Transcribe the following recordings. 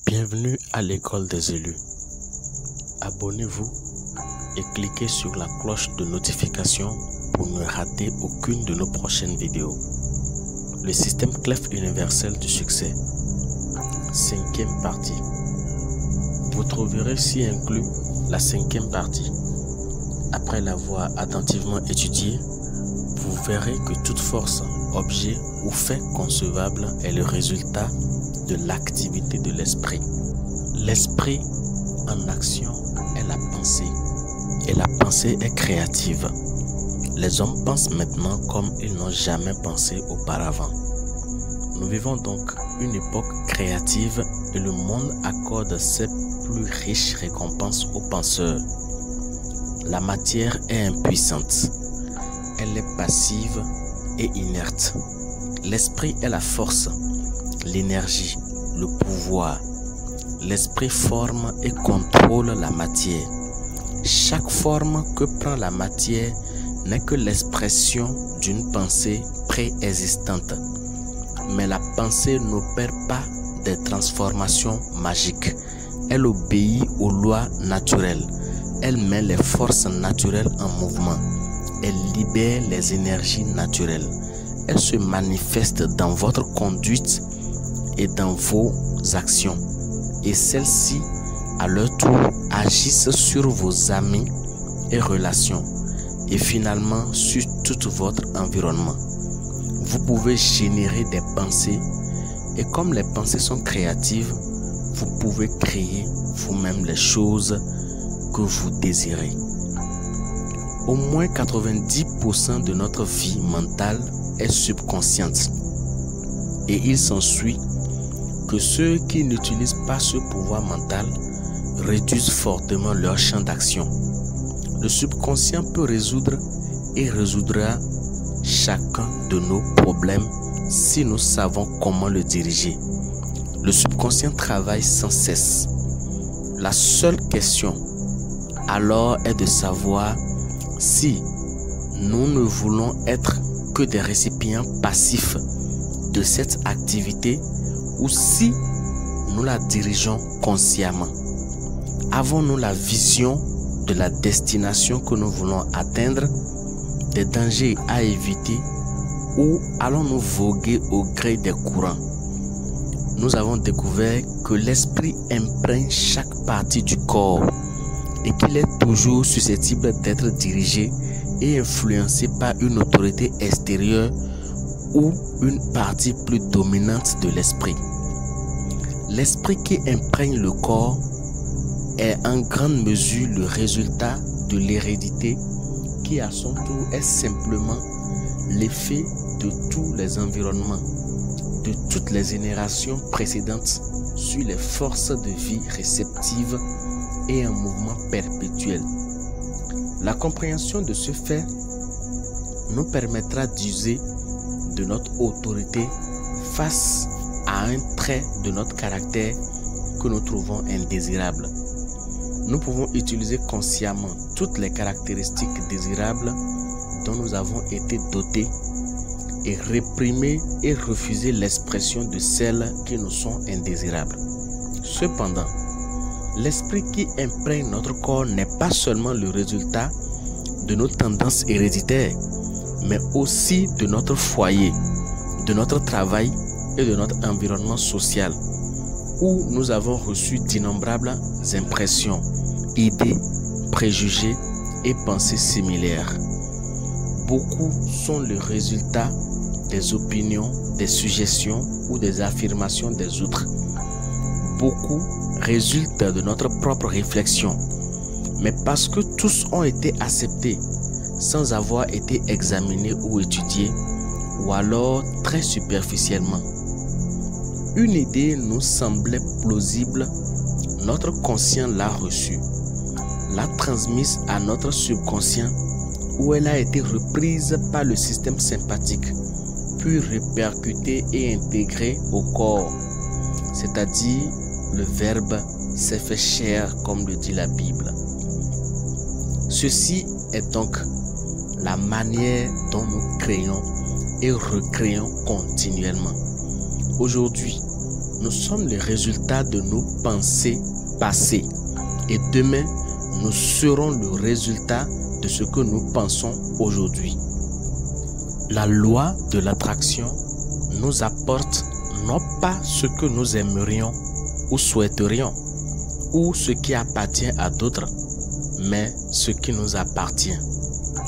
Bienvenue à l'école des élus. Abonnez-vous et cliquez sur la cloche de notification pour ne rater aucune de nos prochaines vidéos. Le système CLEF universel du succès. 5e partie. Vous trouverez ci inclus la 5e partie. Après l'avoir attentivement étudiée, vous verrez que toute force, objet ou fait concevable est le résultat de l'activité de l'esprit. L'esprit en action est la pensée, et la pensée est créative. Les hommes pensent maintenant comme ils n'ont jamais pensé auparavant. Nous vivons donc une époque créative et le monde accorde ses plus riches récompenses aux penseurs. La matière est impuissante, elle est passive et inerte. L'esprit est la force, l'énergie, le pouvoir. L'esprit forme et contrôle la matière. Chaque forme que prend la matière n'est que l'expression d'une pensée préexistante. Mais la pensée n'opère pas des transformations magiques. Elle obéit aux lois naturelles. Elle met les forces naturelles en mouvement. Elle libère les énergies naturelles. Elle se manifeste dans votre conduite et dans vos actions. Et celles-ci, à leur tour, agissent sur vos amis et relations. Et finalement, sur tout votre environnement. Vous pouvez générer des pensées. Et comme les pensées sont créatives, vous pouvez créer vous-même les choses que vous désirez. Au moins 90% de notre vie mentale est subconsciente. Et il s'ensuit que ceux qui n'utilisent pas ce pouvoir mental réduisent fortement leur champ d'action. Le subconscient peut résoudre et résoudra chacun de nos problèmes si nous savons comment le diriger. Le subconscient travaille sans cesse. La seule question alors est de savoir si nous ne voulons être que des récipients passifs de cette activité ou si nous la dirigeons consciemment. Avons-nous la vision de la destination que nous voulons atteindre, des dangers à éviter ou allons-nous voguer au gré des courants? Nous avons découvert que l'esprit imprègne chaque partie du corps et qu'il est toujours susceptible d'être dirigé et influencé par une autorité extérieure ou une partie plus dominante de l'esprit. L'esprit qui imprègne le corps est en grande mesure le résultat de l'hérédité qui à son tour est simplement l'effet de tous les environnements, de toutes les générations précédentes sur les forces de vie réceptives et un mouvement perpétuel. La compréhension de ce fait nous permettra d'user de notre autorité face à un trait de notre caractère que nous trouvons indésirable. Nous pouvons utiliser consciemment toutes les caractéristiques désirables dont nous avons été dotés et réprimer et refuser l'expression de celles qui nous sont indésirables. Cependant, l'esprit qui imprègne notre corps n'est pas seulement le résultat de nos tendances héréditaires, mais aussi de notre foyer, de notre travail et de notre environnement social, où nous avons reçu d'innombrables impressions, idées, préjugés et pensées similaires. Beaucoup sont le résultat des opinions, des suggestions ou des affirmations des autres. Beaucoup résultent de notre propre réflexion, mais parce que tous ont été acceptés sans avoir été examinés ou étudiés, ou alors très superficiellement. Une idée nous semblait plausible, notre conscient l'a reçue, l'a transmise à notre subconscient où elle a été reprise par le système sympathique, puis répercutée et intégrée au corps, c'est-à-dire le verbe s'est fait chair comme le dit la Bible. Ceci est donc la manière dont nous créons et recréons continuellement. Aujourd'hui, nous sommes le résultat de nos pensées passées. Et demain, nous serons le résultat de ce que nous pensons aujourd'hui. La loi de l'attraction nous apporte non pas ce que nous aimerions ou souhaiterions, ou ce qui appartient à d'autres, mais ce qui nous appartient.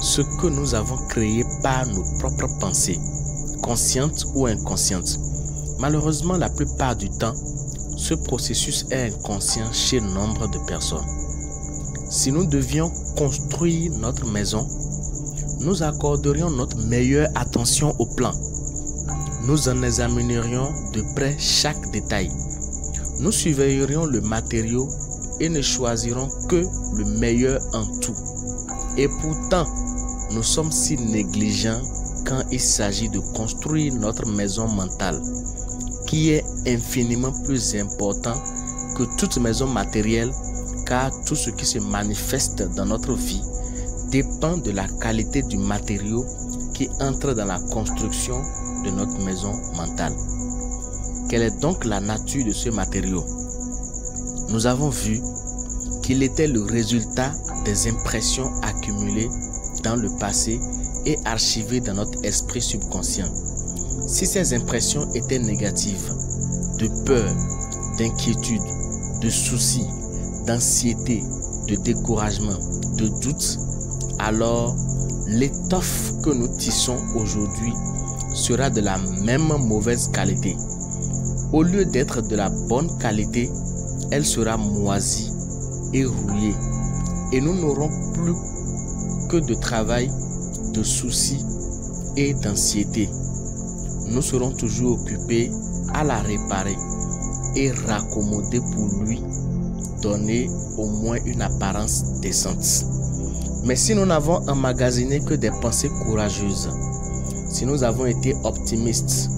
Ce que nous avons créé par nos propres pensées, conscientes ou inconscientes. Malheureusement, la plupart du temps, ce processus est inconscient chez nombre de personnes. Si nous devions construire notre maison, nous accorderions notre meilleure attention au plan. Nous en examinerions de près chaque détail. Nous surveillerions le matériau et ne choisirons que le meilleur en tout. Et pourtant, nous sommes si négligents quand il s'agit de construire notre maison mentale, qui est infiniment plus important que toute maison matérielle, car tout ce qui se manifeste dans notre vie dépend de la qualité du matériau qui entre dans la construction de notre maison mentale. Quelle est donc la nature de ce matériau? Nous avons vu qu'il était le résultat des impressions accumulées dans le passé et archivées dans notre esprit subconscient. Si ces impressions étaient négatives, de peur, d'inquiétude, de soucis, d'anxiété, de découragement, de doute, alors l'étoffe que nous tissons aujourd'hui sera de la même mauvaise qualité. Au lieu d'être de la bonne qualité, elle sera moisie et rouillée. Et nous n'aurons plus que de travail, de soucis et d'anxiété. Nous serons toujours occupés à la réparer et raccommoder pour lui donner au moins une apparence décente. Mais si nous n'avons emmagasiné que des pensées courageuses, si nous avons été optimistes,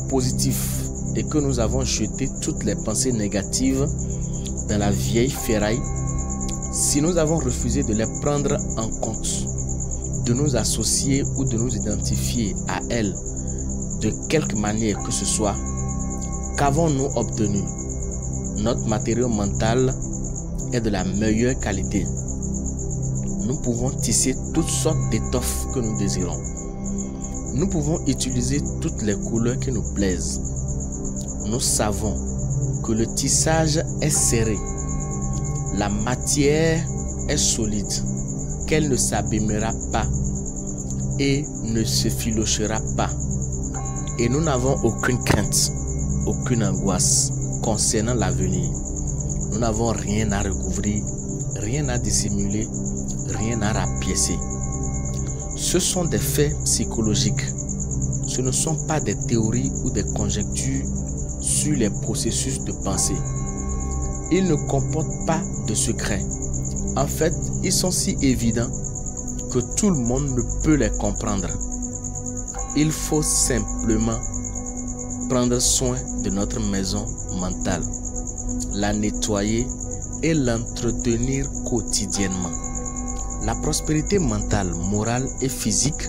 positifs et que nous avons jeté toutes les pensées négatives dans la vieille ferraille, si nous avons refusé de les prendre en compte, de nous associer ou de nous identifier à elles de quelque manière que ce soit, qu'avons-nous obtenu? Notre matériau mental est de la meilleure qualité. Nous pouvons tisser toutes sortes d'étoffes que nous désirons. Nous pouvons utiliser toutes les couleurs qui nous plaisent. Nous savons que le tissage est serré. La matière est solide, qu'elle ne s'abîmera pas et ne se filochera pas. Et nous n'avons aucune crainte, aucune angoisse concernant l'avenir. Nous n'avons rien à recouvrir, rien à dissimuler, rien à rapiécer. Ce sont des faits psychologiques. Ce ne sont pas des théories ou des conjectures sur les processus de pensée. Ils ne comportent pas de secrets. En fait, ils sont si évidents que tout le monde ne peut les comprendre. Il faut simplement prendre soin de notre maison mentale, la nettoyer et l'entretenir quotidiennement. La prospérité mentale, morale et physique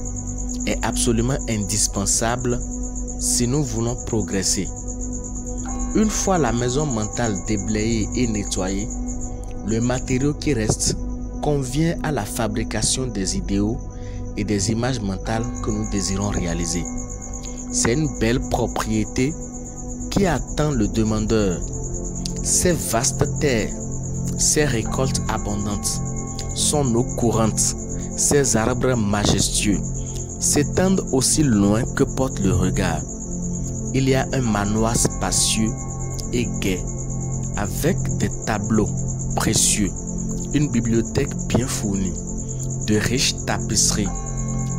est absolument indispensable si nous voulons progresser. Une fois la maison mentale déblayée et nettoyée, le matériau qui reste convient à la fabrication des idéaux et des images mentales que nous désirons réaliser. C'est une belle propriété qui attend le demandeur. Ces vastes terres, ces récoltes abondantes, son eau courante, ces arbres majestueux s'étendent aussi loin que porte le regard. Il y a un manoir spacieux et gai, avec des tableaux précieux, une bibliothèque bien fournie, de riches tapisseries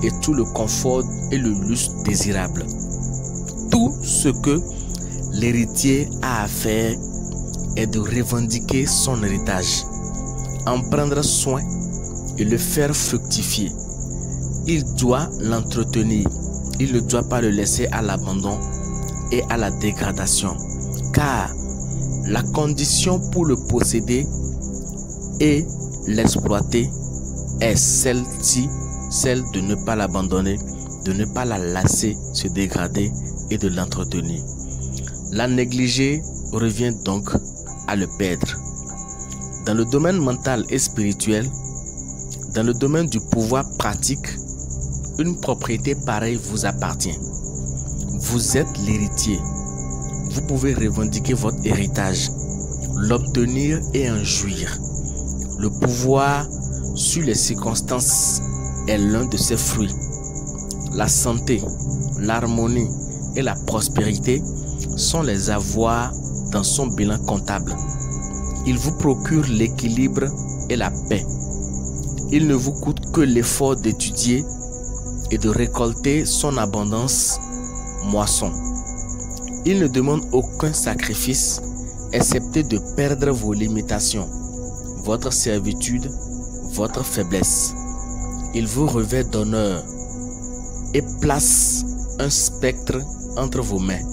et tout le confort et le luxe désirable. Tout ce que l'héritier a à faire est de revendiquer son héritage, en prendre soin et le faire fructifier. Il doit l'entretenir, il ne doit pas le laisser à l'abandon et à la dégradation, car la condition pour le posséder et l'exploiter est celle-ci, celle de ne pas l'abandonner, de ne pas la laisser se dégrader et de l'entretenir. La négliger revient donc à le perdre. Dans le domaine mental et spirituel, dans le domaine du pouvoir pratique, une propriété pareille vous appartient. Vous êtes l'héritier. Vous pouvez revendiquer votre héritage, l'obtenir et en jouir. Le pouvoir sur les circonstances est l'un de ses fruits. La santé, l'harmonie et la prospérité sont les avoirs dans son bilan comptable. Il vous procure l'équilibre et la paix. Il ne vous coûte que l'effort d'étudier et de récolter son abondance moisson. Il ne demande aucun sacrifice, excepté de perdre vos limitations, votre servitude, votre faiblesse. Il vous revêt d'honneur et place un spectre entre vos mains.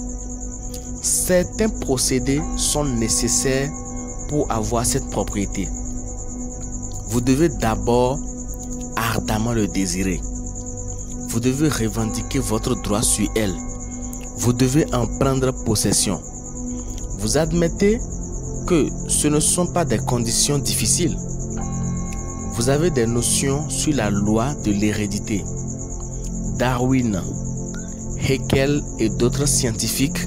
Certains procédés sont nécessaires pour avoir cette propriété. Vous devez d'abord ardemment le désirer. Vous devez revendiquer votre droit sur elle. Vous devez en prendre possession. Vous admettez que ce ne sont pas des conditions difficiles. Vous avez des notions sur la loi de l'hérédité. Darwin, Haeckel et d'autres scientifiques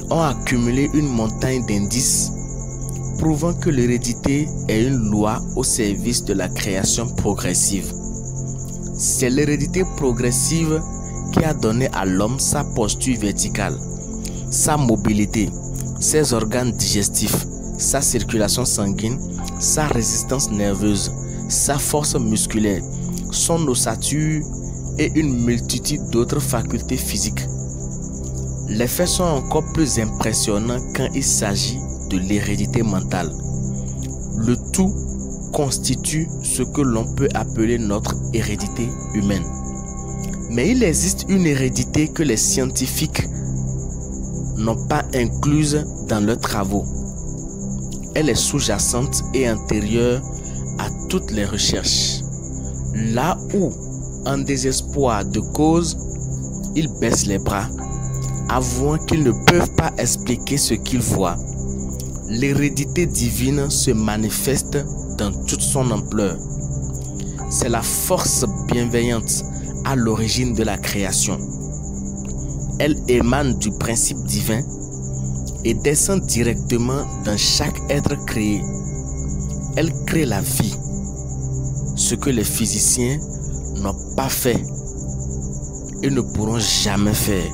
ont accumulé une montagne d'indices prouvant que l'hérédité est une loi au service de la création progressive. C'est l'hérédité progressive qui a donné à l'homme sa posture verticale, sa mobilité, ses organes digestifs, sa circulation sanguine, sa résistance nerveuse, sa force musculaire, son ossature et une multitude d'autres facultés physiques. Les faits sont encore plus impressionnants quand il s'agit de l'hérédité mentale. Le tout constitue ce que l'on peut appeler notre hérédité humaine. Mais il existe une hérédité que les scientifiques n'ont pas incluse dans leurs travaux. Elle est sous-jacente et antérieure à toutes les recherches. Là où, en désespoir de cause, ils baissent les bras, avouant qu'ils ne peuvent pas expliquer ce qu'ils voient, l'hérédité divine se manifeste dans toute son ampleur. C'est la force bienveillante à l'origine de la création. Elle émane du principe divin et descend directement dans chaque être créé. Elle crée la vie, ce que les physiciens n'ont pas fait et ne pourront jamais faire.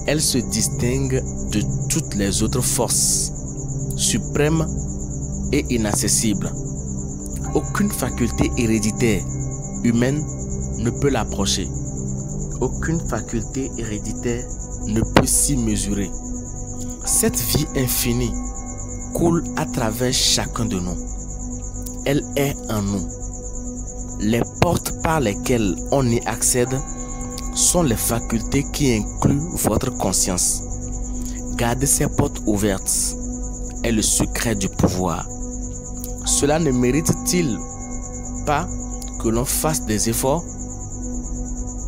Elle se distingue de toutes les autres forces, suprêmes et inaccessibles. Aucune faculté héréditaire humaine ne peut l'approcher. Aucune faculté héréditaire ne peut s'y mesurer. Cette vie infinie coule à travers chacun de nous. Elle est en nous. Les portes par lesquelles on y accède sont les facultés qui incluent votre conscience. Garder ces portes ouvertes est le secret du pouvoir. Cela ne mérite-t-il pas que l'on fasse des efforts?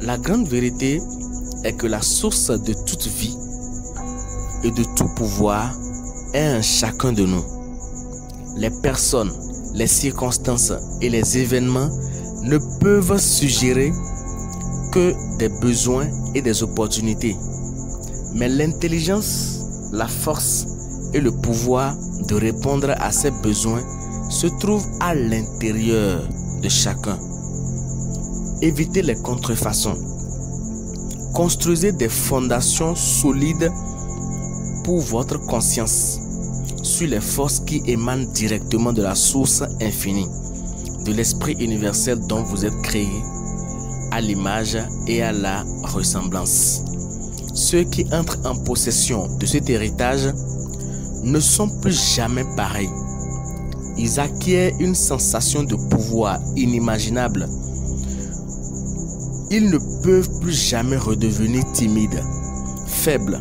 La grande vérité est que la source de toute vie et de tout pouvoir est en chacun de nous. Les personnes, les circonstances et les événements ne peuvent suggérer que des besoins et des opportunités. Mais l'intelligence, la force et le pouvoir de répondre à ces besoins se trouvent à l'intérieur de chacun. Évitez les contrefaçons. Construisez des fondations solides pour votre conscience sur les forces qui émanent directement de la source infinie, de l'esprit universel dont vous êtes créés à l'image et à la ressemblance. Ceux qui entrent en possession de cet héritage ne sont plus jamais pareils. Ils acquièrent une sensation de pouvoir inimaginable. Ils ne peuvent plus jamais redevenir timides, faibles,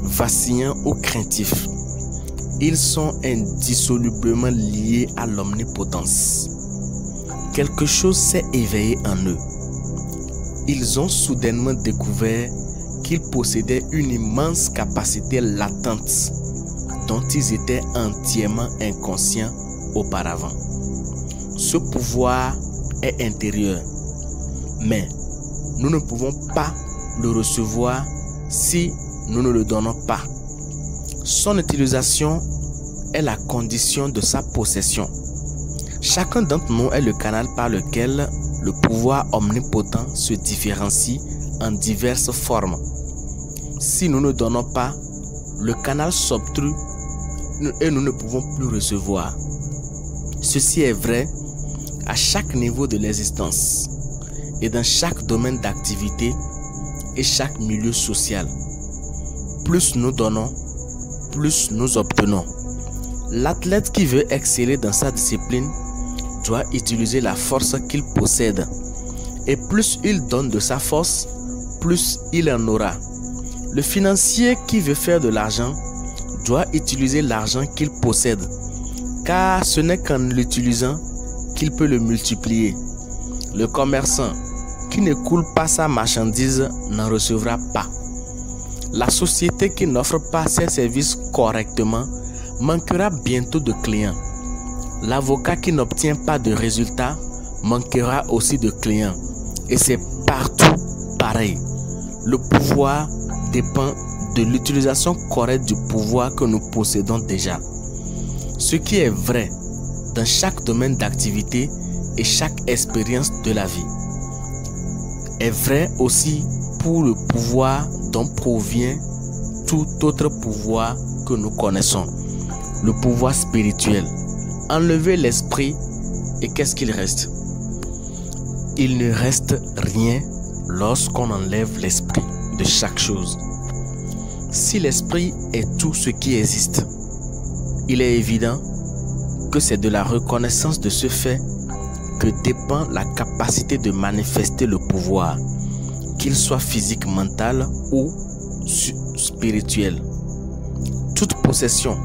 vacillants ou craintifs. Ils sont indissolublement liés à l'omnipotence. Quelque chose s'est éveillé en eux. Ils ont soudainement découvert qu'ils possédaient une immense capacité latente dont ils étaient entièrement inconscients auparavant. Ce pouvoir est intérieur, mais nous ne pouvons pas le recevoir si nous ne le donnons pas. Son utilisation est la condition de sa possession. Chacun d'entre nous est le canal par lequel le pouvoir omnipotent se différencie en diverses formes. Si nous ne donnons pas, le canal s'obstrue et nous ne pouvons plus recevoir. Ceci est vrai à chaque niveau de l'existence et dans chaque domaine d'activité et chaque milieu social. Plus nous donnons, plus nous obtenons. L'athlète qui veut exceller dans sa discipline doit utiliser la force qu'il possède. Et plus il donne de sa force, plus il en aura. Le financier qui veut faire de l'argent doit utiliser l'argent qu'il possède, car ce n'est qu'en l'utilisant qu'il peut le multiplier. Le commerçant qui ne coule pas sa marchandise n'en recevra pas. La société qui n'offre pas ses services correctement manquera bientôt de clients. L'avocat qui n'obtient pas de résultats manquera aussi de clients. Et c'est partout pareil. Le pouvoir dépend de l'utilisation correcte du pouvoir que nous possédons déjà. Ce qui est vrai dans chaque domaine d'activité et chaque expérience de la vie est vrai aussi pour le pouvoir dont provient tout autre pouvoir que nous connaissons, le pouvoir spirituel. Enlevez l'esprit et qu'est-ce qu'il reste? Il ne reste rien lorsqu'on enlève l'esprit de chaque chose. Si l'esprit est tout ce qui existe, il est évident que c'est de la reconnaissance de ce fait que dépend la capacité de manifester le pouvoir, qu'il soit physique, mental ou spirituel. Toute possession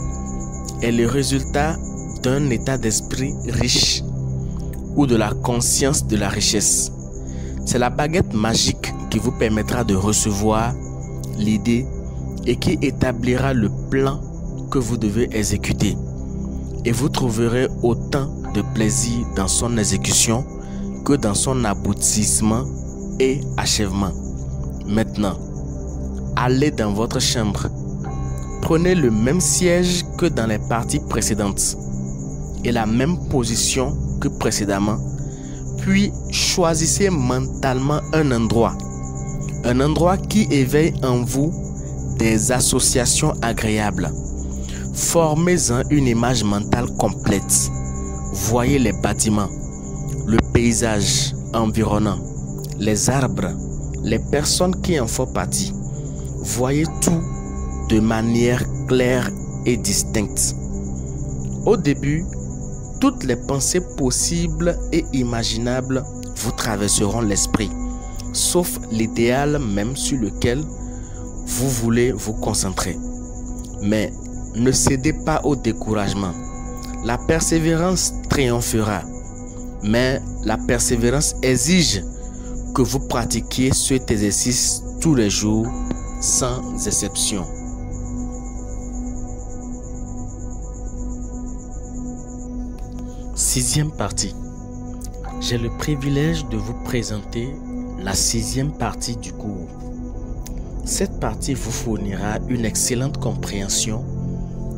est le résultat d'un état d'esprit riche ou de la conscience de la richesse. C'est la baguette magique qui vous permettra de recevoir l'idée et qui établira le plan que vous devez exécuter. Et vous trouverez autant de plaisir dans son exécution que dans son aboutissement et achèvement. Maintenant, allez dans votre chambre. Prenez le même siège que dans les parties précédentes et la même position que précédemment. Puis choisissez mentalement un endroit qui éveille en vous des associations agréables. Formez-en une image mentale complète. Voyez les bâtiments, le paysage environnant, les arbres, les personnes qui en font partie. Voyez tout de manière claire et distincte. Au début, toutes les pensées possibles et imaginables vous traverseront l'esprit, sauf l'idéal même sur lequel vous voulez vous concentrer. Mais ne cédez pas au découragement. La persévérance triomphera, mais la persévérance exige que vous pratiquiez cet exercice tous les jours, sans exception. Sixième partie. J'ai le privilège de vous présenter la sixième partie du cours. Cette partie vous fournira une excellente compréhension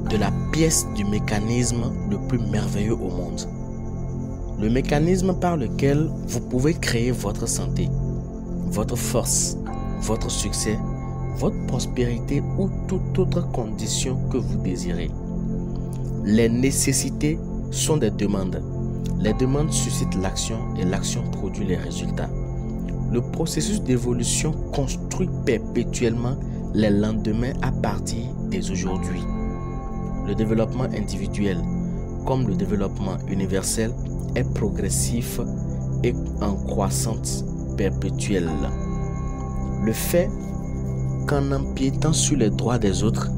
de la pièce du mécanisme le plus merveilleux au monde. Le mécanisme par lequel vous pouvez créer votre santé, votre force, votre succès, votre prospérité ou toute autre condition que vous désirez. Les nécessités sont des demandes. Les demandes suscitent l'action et l'action produit les résultats. Le processus d'évolution construit perpétuellement les lendemains à partir des aujourd'hui. Le développement individuel, comme le développement universel, est progressif et en croissance perpétuelle. Le fait qu'en empiétant sur les droits des autres,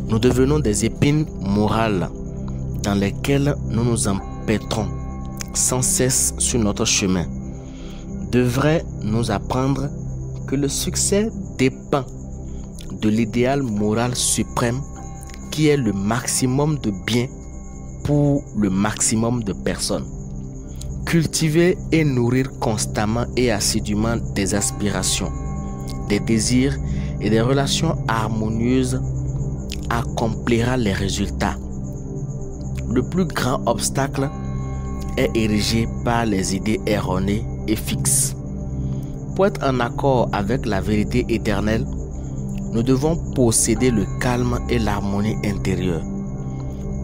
nous devenons des épines morales dans lesquelles nous nous empêtrons sans cesse sur notre chemin, devrait nous apprendre que le succès dépend de l'idéal moral suprême qui est le maximum de bien pour le maximum de personnes. Cultiver et nourrir constamment et assidûment des aspirations, des désirs et des relations harmonieuses accomplira les résultats. Le plus grand obstacle est érigé par les idées erronées et fixes. Pour être en accord avec la vérité éternelle, nous devons posséder le calme et l'harmonie intérieure.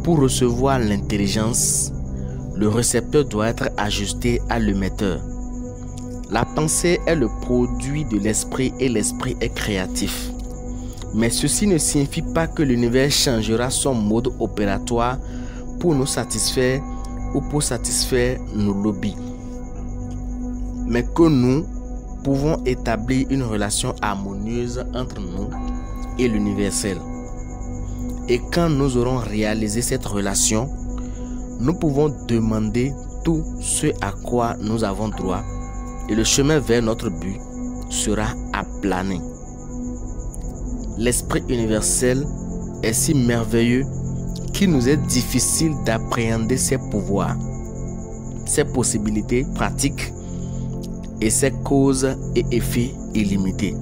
Pour recevoir l'intelligence, le récepteur doit être ajusté à l'émetteur. La pensée est le produit de l'esprit et l'esprit est créatif. Mais ceci ne signifie pas que l'univers changera son mode opératoire pour nous satisfaire ou pour satisfaire nos lobbies. Mais que nous pouvons établir une relation harmonieuse entre nous et l'universel. Et quand nous aurons réalisé cette relation, nous pouvons demander tout ce à quoi nous avons droit et le chemin vers notre but sera aplané. L'esprit universel est si merveilleux qu'il nous est difficile d'appréhender ses pouvoirs, ses possibilités pratiques et ses causes et effets illimités.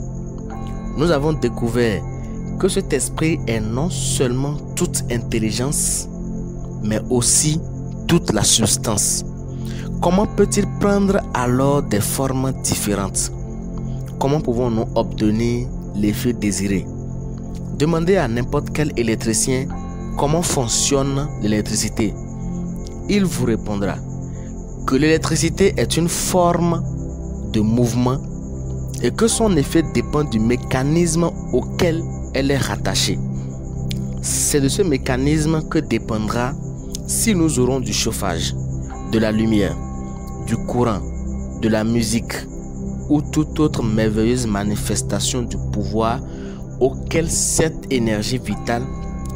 Nous avons découvert que cet esprit est non seulement toute intelligence, mais aussi toute la substance. Comment peut-il prendre alors des formes différentes? Comment pouvons-nous obtenir l'effet désiré? Demandez à n'importe quel électricien comment fonctionne l'électricité. Il vous répondra que l'électricité est une forme de mouvement et que son effet dépend du mécanisme auquel elle est rattachée. C'est de ce mécanisme que dépendra si nous aurons du chauffage, de la lumière, du courant, de la musique ou toute autre merveilleuse manifestation du pouvoir auquel cette énergie vitale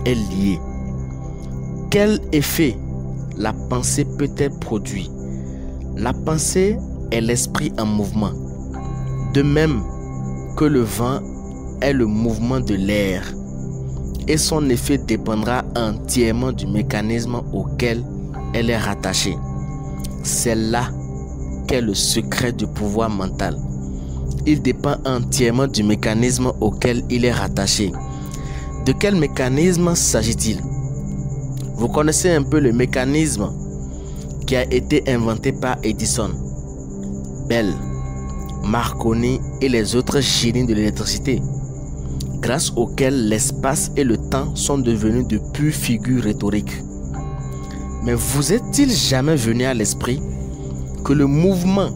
est liée. Quel effet la pensée peut-elle produire? La pensée est l'esprit en mouvement, de même que le vent est le mouvement de l'air, et son effet dépendra entièrement du mécanisme auquel elle est rattachée. C'est là qu'est le secret du pouvoir mental. Il dépend entièrement du mécanisme auquel il est rattaché. De quel mécanisme s'agit-il? Vous connaissez un peu le mécanisme qui a été inventé par Edison, Bell, Marconi et les autres génies de l'électricité, grâce auquel l'espace et le temps sont devenus de pures figures rhétoriques. Mais vous est-il jamais venu à l'esprit que le mouvement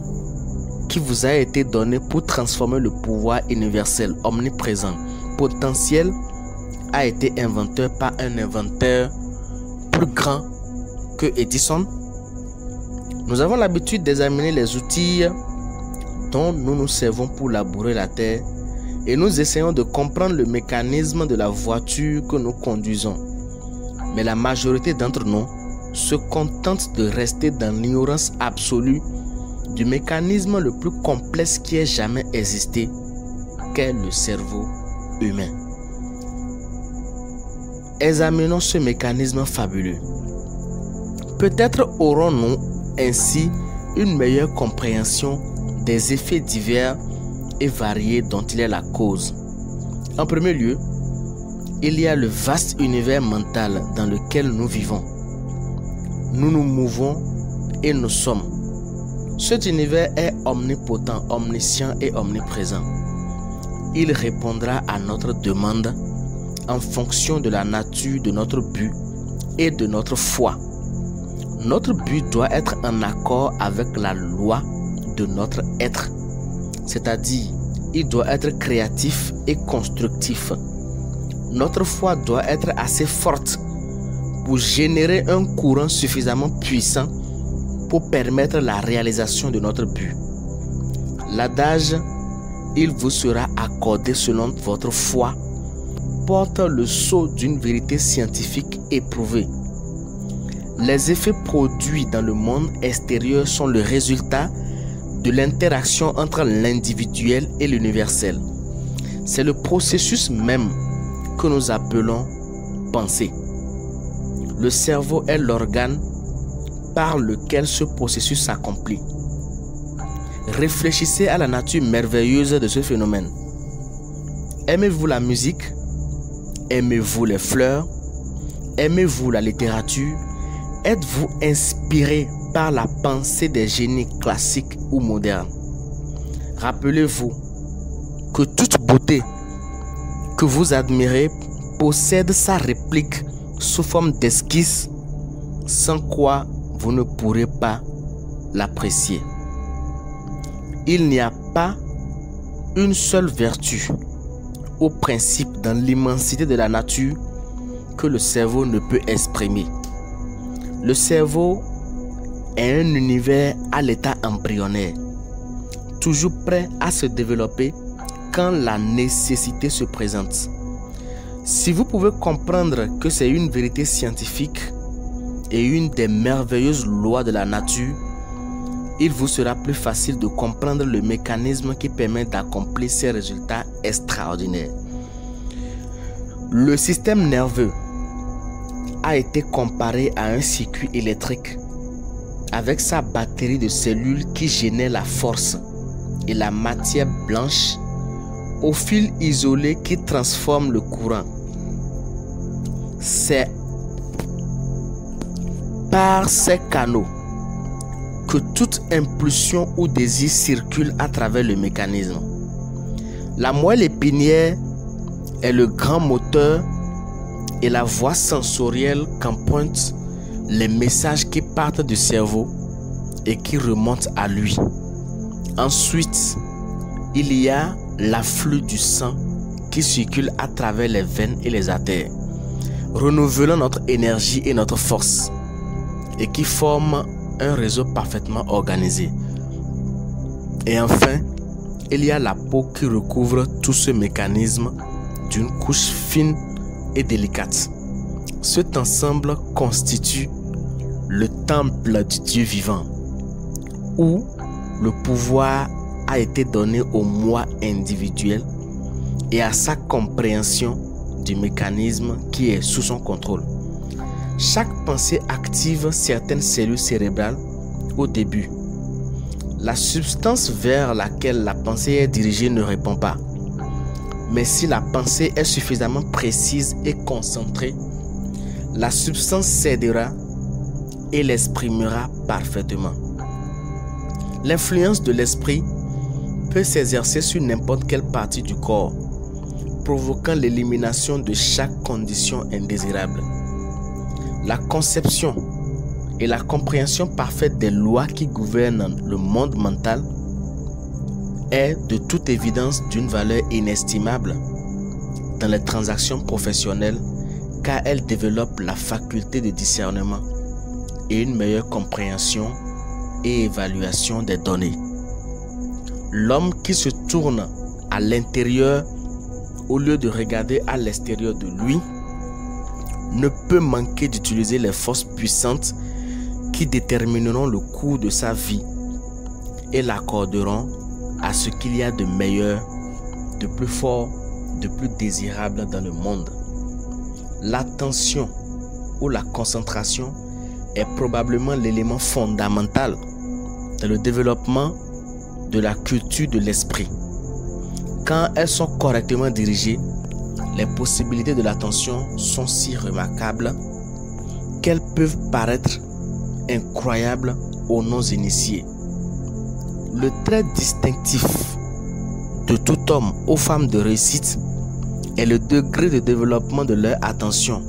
qui vous a été donné pour transformer le pouvoir universel, omniprésent, potentiel, a été inventé par un inventeur plus grand que Edison? Nous avons l'habitude d'examiner les outils dont nous nous servons pour labourer la terre et nous essayons de comprendre le mécanisme de la voiture que nous conduisons. Mais la majorité d'entre nous se contente de rester dans l'ignorance absolue du mécanisme le plus complexe qui ait jamais existé, qu'est le cerveau humain. Examinons ce mécanisme fabuleux. Peut-être aurons-nous ainsi une meilleure compréhension des effets divers et variés dont il est la cause. En premier lieu, il y a le vaste univers mental dans lequel nous vivons. Nous nous mouvons et nous sommes. Cet univers est omnipotent, omniscient et omniprésent. Il répondra à notre demande en fonction de la nature de notre but et de notre foi. Notre but doit être en accord avec la loi de notre être, c'est-à-dire il doit être créatif et constructif. Notre foi doit être assez forte pour générer un courant suffisamment puissant pour permettre la réalisation de notre but. L'adage « il vous sera accordé selon votre foi » porte le sceau d'une vérité scientifique éprouvée. Les effets produits dans le monde extérieur sont le résultat de l'interaction entre l'individuel et l'universel. C'est le processus même que nous appelons penser. Le cerveau est l'organe par lequel ce processus s'accomplit. Réfléchissez à la nature merveilleuse de ce phénomène. Aimez-vous la musique? Aimez-vous les fleurs? Aimez-vous la littérature? Êtes-vous inspiré par la pensée des génies classiques ou modernes? Rappelez-vous que toute beauté que vous admirez possède sa réplique sous forme d'esquisse, sans quoi vous ne pourrez pas l'apprécier. Il n'y a pas une seule vertu ou principe dans l'immensité de la nature que le cerveau ne peut exprimer. Le cerveau est un univers à l'état embryonnaire, toujours prêt à se développer quand la nécessité se présente. Si vous pouvez comprendre que c'est une vérité scientifique et une des merveilleuses lois de la nature, il vous sera plus facile de comprendre le mécanisme qui permet d'accomplir ces résultats extraordinaires. Le système nerveux a été comparé à un circuit électrique avec sa batterie de cellules qui génère la force et la matière blanche au fil isolé qui transforme le courant. C'est par ces canaux que toute impulsion ou désir circule à travers le mécanisme. La moelle épinière est le grand moteur et la voie sensorielle qu'empruntent les messages qui partent du cerveau et qui remontent à lui. Ensuite, il y a l'afflux du sang qui circule à travers les veines et les artères, renouvelant notre énergie et notre force, et qui forme un réseau parfaitement organisé. Et enfin, il y a la peau qui recouvre tout ce mécanisme d'une couche fine et délicate. Cet ensemble constitue le temple du Dieu vivant, où le pouvoir a été donné au moi individuel et à sa compréhension du mécanisme qui est sous son contrôle. Chaque pensée active certaines cellules cérébrales au début. La substance vers laquelle la pensée est dirigée ne répond pas. Mais si la pensée est suffisamment précise et concentrée, la substance cédera et l'exprimera parfaitement. L'influence de l'esprit peut s'exercer sur n'importe quelle partie du corps, provoquant l'élimination de chaque condition indésirable. La conception et la compréhension parfaite des lois qui gouvernent le monde mental est de toute évidence d'une valeur inestimable dans les transactions professionnelles, car elle développe la faculté de discernement et une meilleure compréhension et évaluation des données. L'homme qui se tourne à l'intérieur au lieu de regarder à l'extérieur de lui ne peut manquer d'utiliser les forces puissantes qui détermineront le cours de sa vie et l'accorderont à ce qu'il y a de meilleur, de plus fort, de plus désirable dans le monde. L'attention ou la concentration est probablement l'élément fondamental dans le développement de la culture de l'esprit. Quand elles sont correctement dirigées, les possibilités de l'attention sont si remarquables qu'elles peuvent paraître incroyables aux non-initiés. Le trait distinctif de tout homme ou femme de réussite est le degré de développement de leur attention,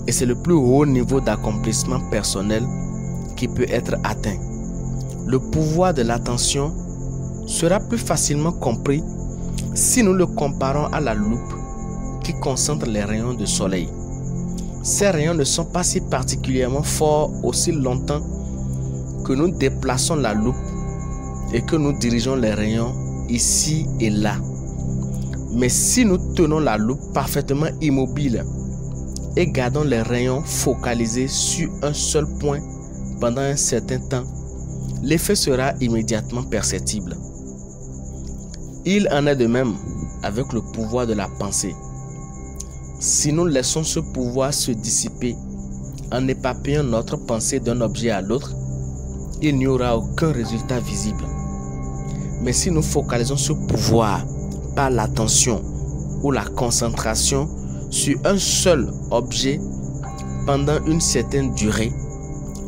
et c'est le plus haut niveau d'accomplissement personnel qui peut être atteint. Le pouvoir de l'attention sera plus facilement compris si nous le comparons à la loupe qui concentre les rayons du soleil. Ces rayons ne sont pas si particulièrement forts aussi longtemps que nous déplaçons la loupe et que nous dirigeons les rayons ici et là. Mais si nous tenons la loupe parfaitement immobile et gardons les rayons focalisés sur un seul point pendant un certain temps, l'effet sera immédiatement perceptible. Il en est de même avec le pouvoir de la pensée. Si nous laissons ce pouvoir se dissiper en éparpillant notre pensée d'un objet à l'autre, il n'y aura aucun résultat visible. Mais si nous focalisons ce pouvoir par l'attention ou la concentration sur un seul objet pendant une certaine durée,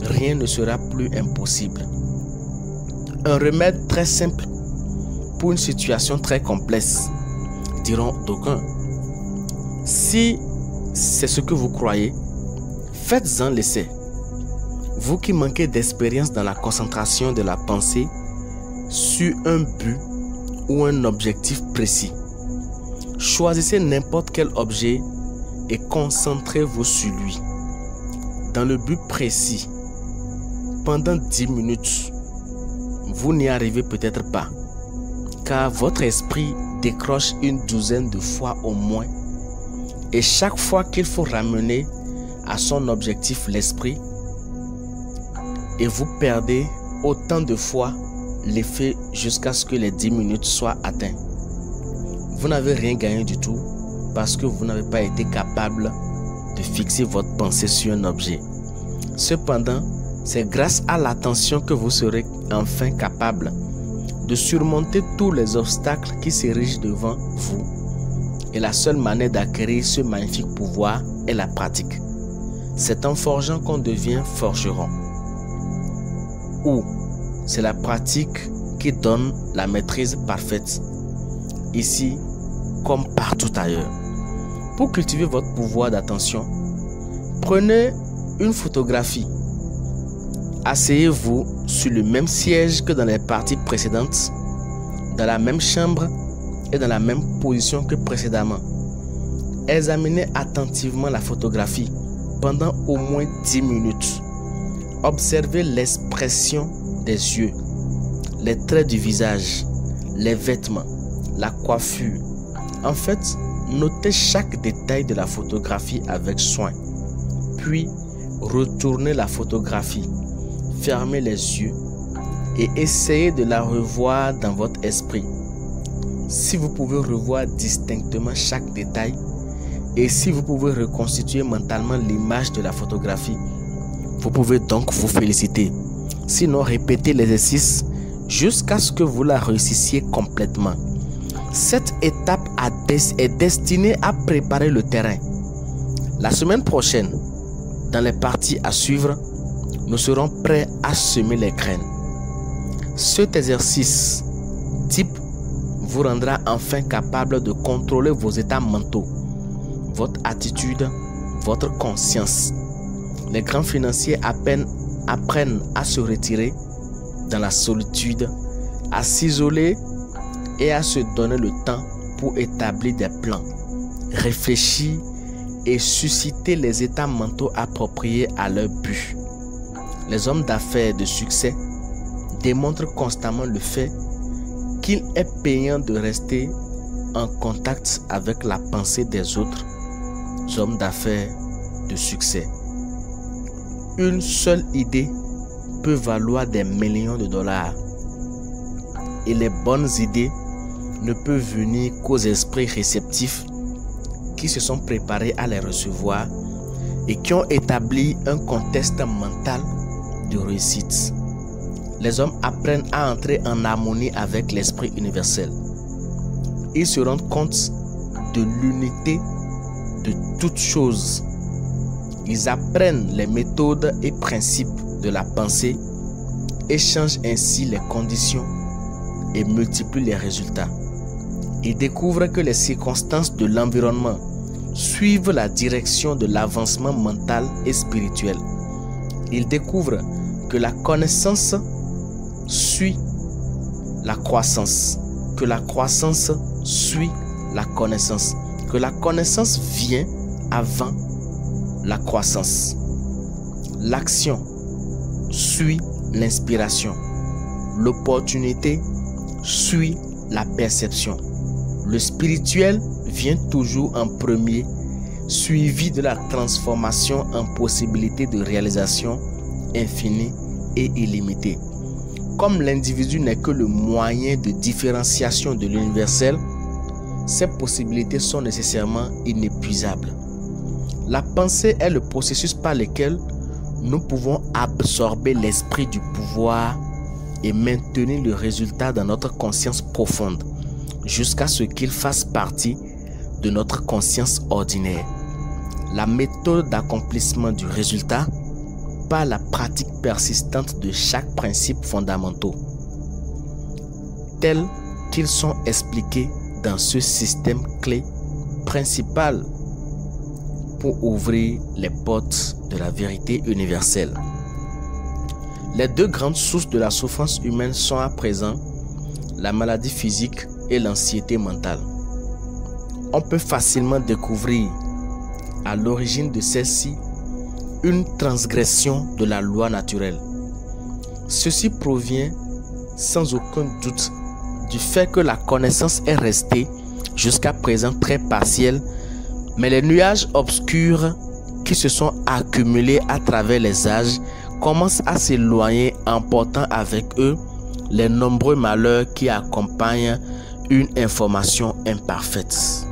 rien ne sera plus impossible. Un remède très simple pour une situation très complexe, diront d'aucuns. Si c'est ce que vous croyez, faites-en l'essai. Vous qui manquez d'expérience dans la concentration de la pensée sur un but ou un objectif précis, choisissez n'importe quel objet et concentrez-vous sur lui. Dans le but précis, pendant 10 minutes, vous n'y arrivez peut-être pas, car votre esprit décroche une douzaine de fois au moins, et chaque fois qu'il faut ramener à son objectif l'esprit, et vous perdez autant de fois l'effet jusqu'à ce que les 10 minutes soient atteintes. Vous n'avez rien gagné du tout parce que vous n'avez pas été capable de fixer votre pensée sur un objet. Cependant, c'est grâce à l'attention que vous serez enfin capable de surmonter tous les obstacles qui s'érigent devant vous. Et la seule manière d'acquérir ce magnifique pouvoir est la pratique. C'est en forgeant qu'on devient forgeron. Ou c'est la pratique qui donne la maîtrise parfaite, ici comme partout ailleurs. Pour cultiver votre pouvoir d'attention, prenez une photographie. Asseyez-vous sur le même siège que dans les parties précédentes, dans la même chambre et dans la même position que précédemment. Examinez attentivement la photographie pendant au moins 10 minutes. Observez l'expression des yeux, les traits du visage, les vêtements, la coiffure. En fait, notez chaque détail de la photographie avec soin. Puis, retournez la photographie, fermez les yeux et essayez de la revoir dans votre esprit. Si vous pouvez revoir distinctement chaque détail et si vous pouvez reconstituer mentalement l'image de la photographie, vous pouvez donc vous féliciter. Sinon, répétez l'exercice jusqu'à ce que vous la réussissiez complètement. Cette étape est destinée à préparer le terrain. La semaine prochaine, dans les parties à suivre, nous serons prêts à semer les graines. Cet exercice type vous rendra enfin capable de contrôler vos états mentaux, votre attitude, votre conscience. Les grands financiers apprennent à se retirer dans la solitude, à s'isoler et à se donner le temps pour établir des plans, réfléchir et susciter les états mentaux appropriés à leur but. Les hommes d'affaires de succès démontrent constamment le fait qu'il est payant de rester en contact avec la pensée des autres hommes d'affaires de succès. Une seule idée peut valoir des millions de dollars. Et les bonnes idées ne peuvent venir qu'aux esprits réceptifs qui se sont préparés à les recevoir et qui ont établi un contexte mental de réussite. Les hommes apprennent à entrer en harmonie avec l'esprit universel. Ils se rendent compte de l'unité de toutes choses. Ils apprennent les méthodes et principes de la pensée et changent ainsi les conditions et multiplient les résultats. Ils découvrent que les circonstances de l'environnement suivent la direction de l'avancement mental et spirituel. Ils découvrent que la connaissance suit la croissance, que la croissance suit la connaissance, que la connaissance vient avant la croissance. L'action suit l'inspiration. L'opportunité suit la perception. Le spirituel vient toujours en premier, suivi de la transformation en possibilité de réalisation infinie et illimitée. Comme l'individu n'est que le moyen de différenciation de l'universel, ces possibilités sont nécessairement inépuisables. La pensée est le processus par lequel nous pouvons absorber l'esprit du pouvoir et maintenir le résultat dans notre conscience profonde jusqu'à ce qu'il fasse partie de notre conscience ordinaire. La méthode d'accomplissement du résultat par la pratique persistante de chaque principe fondamentaux, tels qu'ils sont expliqués dans ce système clé principal pour ouvrir les portes de la vérité universelle. Les deux grandes sources de la souffrance humaine sont à présent la maladie physique et l'anxiété mentale. On peut facilement découvrir à l'origine de celle-ci une transgression de la loi naturelle. Ceci provient sans aucun doute du fait que la connaissance est restée jusqu'à présent très partielle, mais les nuages obscurs qui se sont accumulés à travers les âges commencent à s'éloigner, emportant avec eux les nombreux malheurs qui accompagnent une information imparfaite.